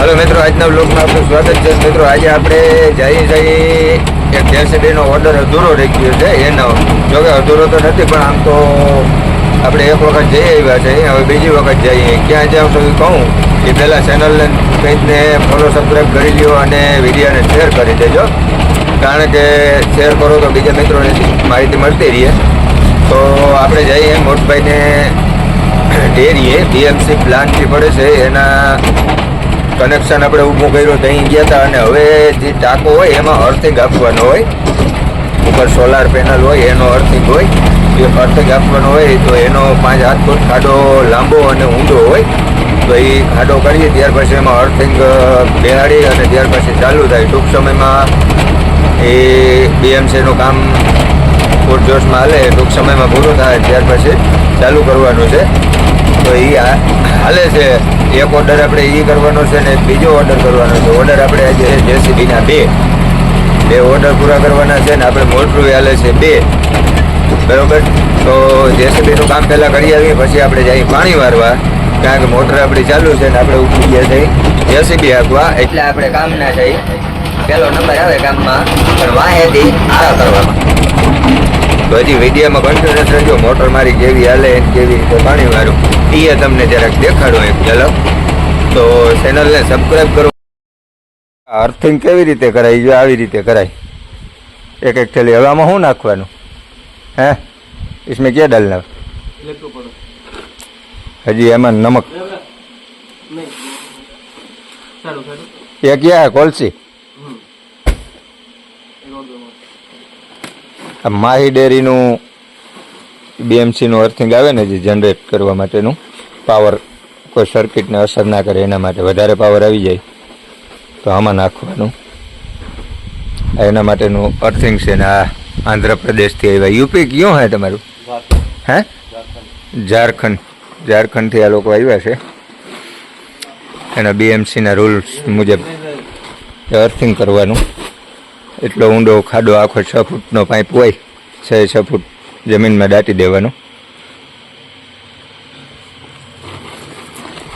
Hello मित्रों, आज व्लॉगમાં आपનું સ્વાગત છે। મિત્રો આજે આપણે જઈ એક જેસીબીનો ઓર્ડર અધૂરો રહી ગયો છે। એનો જોકે અધૂરો તો નથી, પણ આમ તો આપણે એક વખત જઈ આવ્યા છે, હવે બીજી વખત જઈએ। ક્યાં જાવ તો કહું એ પહેલાં ચેનલને કંઈકને ફોલો સબસ્ક્રાઈબ કરી લ્યો અને વિડીયોને શેર કરી દેજો, કારણ કે શેર કરો તો બીજા મિત્રોને માહિતી મળતી રહીએ। તો આપણે જઈએ મોટભાઈને ડેરીએ, બીએમસી પ્લાન્ટથી પડે છે એના કનેક્શન આપણે ઊભું કર્યું ત્યાં ગયા હતા, અને હવે જે ટાંકો હોય એમાં અર્થિંગ આપવાનો હોય, ઉપર સોલાર પેનલ હોય એનો અર્થિંગ હોય, એ અર્થિંગ આપવાનો હોય તો એનો 5-8 ફૂટ ખાડો લાંબો અને ઊંડો હોય, તો એ ખાડો કરીએ ત્યાર પછી એમાં અર્થિંગ બેહાડી અને ત્યાર પછી ચાલુ થાય। ટૂંક સમયમાં એ બીએમસીનું કામ પૂરજોશમાં હાલે, ટૂંક સમયમાં પૂરું થાય ત્યાર પછી ચાલુ કરવાનું છે। તો એ હાલે છે। એક ઓર્ડર આપણે એ કરવાનો છે ને બીજો ઓર્ડર કરવાનો છે। ઓર્ડર આપણે આજે જેસીબીના બે ઓર્ડર પૂરા કરવાના છે ને આપણે મોટરું હાલે છે 2, બરાબર। તો જેસીબીનું કામ પહેલાં કરી આવીએ, પછી આપણે જઈએ પાણી વારવા, કારણ કે મોટર આપણી ચાલુ છે ને આપણે ઉઠી ગયા જઈએ જેસીબી હાંકવા, એટલે આપણે કામ ના જઈએ। પહેલો નંબર આવે કામમાં, પણ વાહેથી આરા કરવામાં। તો હજી વિડીયોમાં કન્ટિન્યુઅસ રહેજો, મોટર મારી કેવી હાલે કેવી રીતે પાણી મારું એ તમને જરાક દેખાડો એક ઝલક। તો ચેનલને સબસ્ક્રાઈબ કરો। અર્થિંગ કેવી રીતે કરાય? જો આવી રીતે કરાય, એક થેલી। હવે આમાં શું નાખવાનું હે? इसमें क्या डालना? હજી એમાં નમક ये क्या है? कोलसी? આ માહી ડેરીનું બીએમસીનું અર્થિંગ આવે ને, જે જનરેટ કરવા માટેનું પાવર, કોઈ સર્કિટને અસર ના કરે એના માટે, વધારે પાવર આવી જાય તો આમાં નાખવાનું, એના માટેનું અર્થિંગ છે ને। આ આંધ્રપ્રદેશથી આવ્યા, યુપી ક્યું હે તમારું? હે? ઝારખંડથી આ લોકો આવ્યા છે, એના બીએમસીના રૂલ્સ મુજબ અર્થિંગ કરવાનું। એટલો ઊંડો ખાડો, આખો 6 ફૂટનો પાઇપ હોય, 6 ફૂટ જમીનમાં દાટી દેવાનો,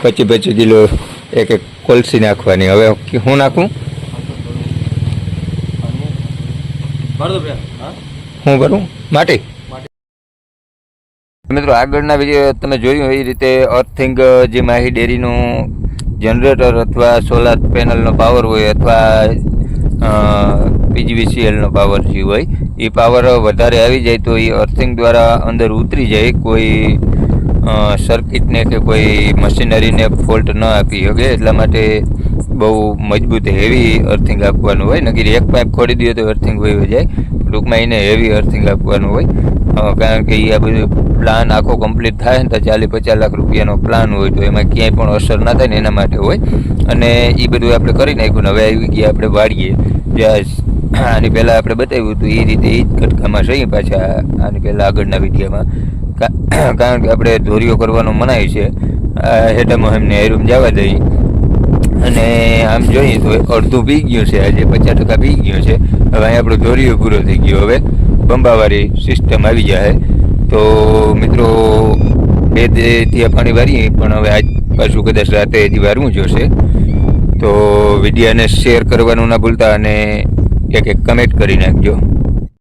25 કિલો એક કોલસી નાખવાની। હવે શું નાખું? શું ભરું? માટી? મિત્રો આગળના વિડીયો તમે જોયું એ રીતે અર્થિંગ જે માહી ડેરીનું જનરેટર અથવા સોલાર પેનલનો પાવર હોય અથવા પીજીવીસીએલનો પાવર જે હોય એ પાવર વધારે આવી જાય તો એ અર્થિંગ દ્વારા અંદર ઉતરી જાય, કોઈ સર્કિટને કે કોઈ મશીનરીને ફોલ્ટ ન આપી શકે। એટલા માટે બહુ મજબૂત હેવી અર્થિંગ આપવાનું હોય, નકર એક પાઇપ ખોડી દઈએ તો અર્થિંગ વહી જાય। ટૂંકમાં એને હેવી અર્થિંગ આપવાનું હોય, કારણ કે એ આ બધું પ્લાન આખો કમ્પ્લીટ થાય ને તો 40-50 લાખ રૂપિયાનો પ્લાન હોય, તો એમાં ક્યાંય પણ અસર ના થાય ને એના માટે હોય। અને એ બધું આપણે કરી નાખ્યું ને હવે આવી ગયા આપણે વાળીએ, જ્યાં આની પહેલાં આપણે બતાવ્યું હતું એ રીતે એ જ કટકામાં જઈએ પાછા આની પહેલાં આગળના વિડીયોમાં, કારણ કે આપણે ધોરીઓ કરવાનો મનાય છે। હેઠામાં એમને હેરૂમ જવા દઈએ, અને આમ જોઈએ તો અડધું પી ગયું છે, આજે 50% પી ગયું છે। હવે અહીં આપણો ધોરીઓ પૂરો થઈ ગયો, હવે બંબાવાળી સિસ્ટમ આવી જાય। તો મિત્રો 2 થી પાણી વારીએ, પણ હવે આજ પાછું કદાચ રાતે હજી વારવું જોશે। તો વિડીયોને શેર કરવાનું ના ભૂલતા અને એક કમેન્ટ કરી નાખજો।